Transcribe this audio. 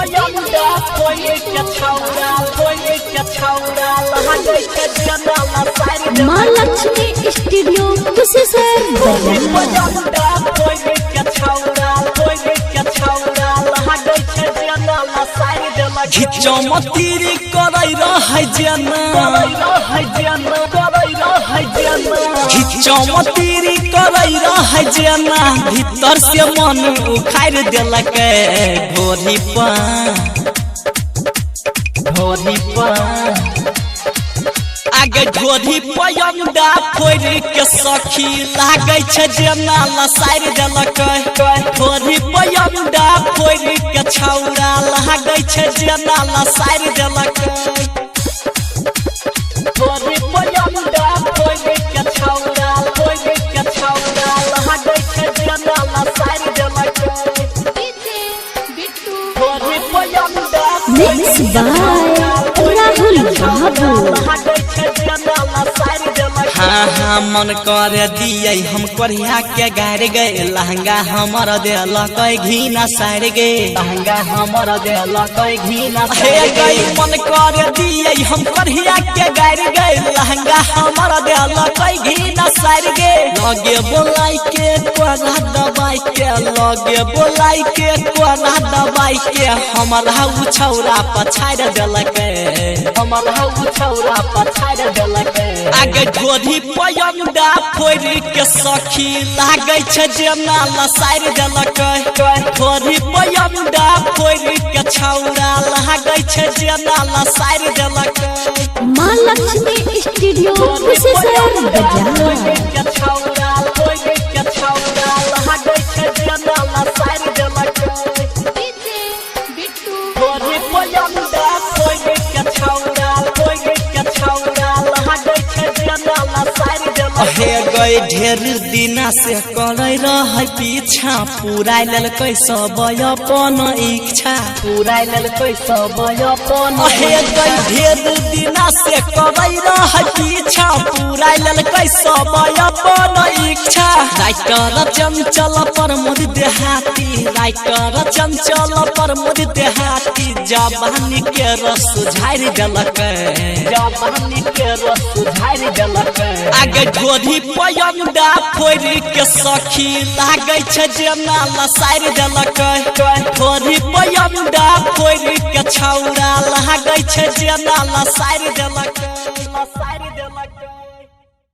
पयंदा कोई के छौड़ा लहंगे के जनाला सारी मां लक्ष्मी स्टूडियो कुशेश्वर पयंदा कोई के छौड़ा लहंगे के जनाला सारी देला खिचो मतीरी करई रहै खिचो मतीरी करई रहै जना भीतर से मन उखाड़ देलक ढोरी आगे ढोरी पयंदा फोड़ के सखी लागे छै जना लसार देलक ढोरी पयंदा फोड़ के छौड़ा लागे छै जना लसार देलक ढोरी पयंदा फोड़ के छौड़ा लागे छै जना लसार देलक ढोरी पयंदा मिक्स बाय राहुल बाबू हाँ मन कर दिए हम कोरिया के गार गए लहंगा हमर देलक घीना सार गे लहंगा हमर देलक घीना गई मन कर दिए हम कोरिया के गार गए लहंगा हमर देलक घीना सार गे लगे बोलाई के कोना दबाई के लगे बोलाई के कोना दबाई के हमरा उछौरा पछाड़ देलक आगे ढोरी पयंदा फोड़ के सखी लागे छै जना लसार देलक ढोरी पयंदा फोड़ के छौड़ा लागे छै जना लसार देलक मां लक्ष्मी स्टूडियो कुशेश्वर बाजार गए ढेर दिना से करे रह पीछा पूरा ललकै सब अपन इच्छा गए ढेर दिना से करे रह पीछा पूरा ललकै सब अपन इच्छा राइटर चंचल पर मुद देहाती जवानी के रस झाड़ देलक आगे ढोरी पयंदा फोड़ के सखी लागे छै जना लसार देलक ढोरी पयंदा फोड़ के छौड़ा लागे छै जना लसार देलक।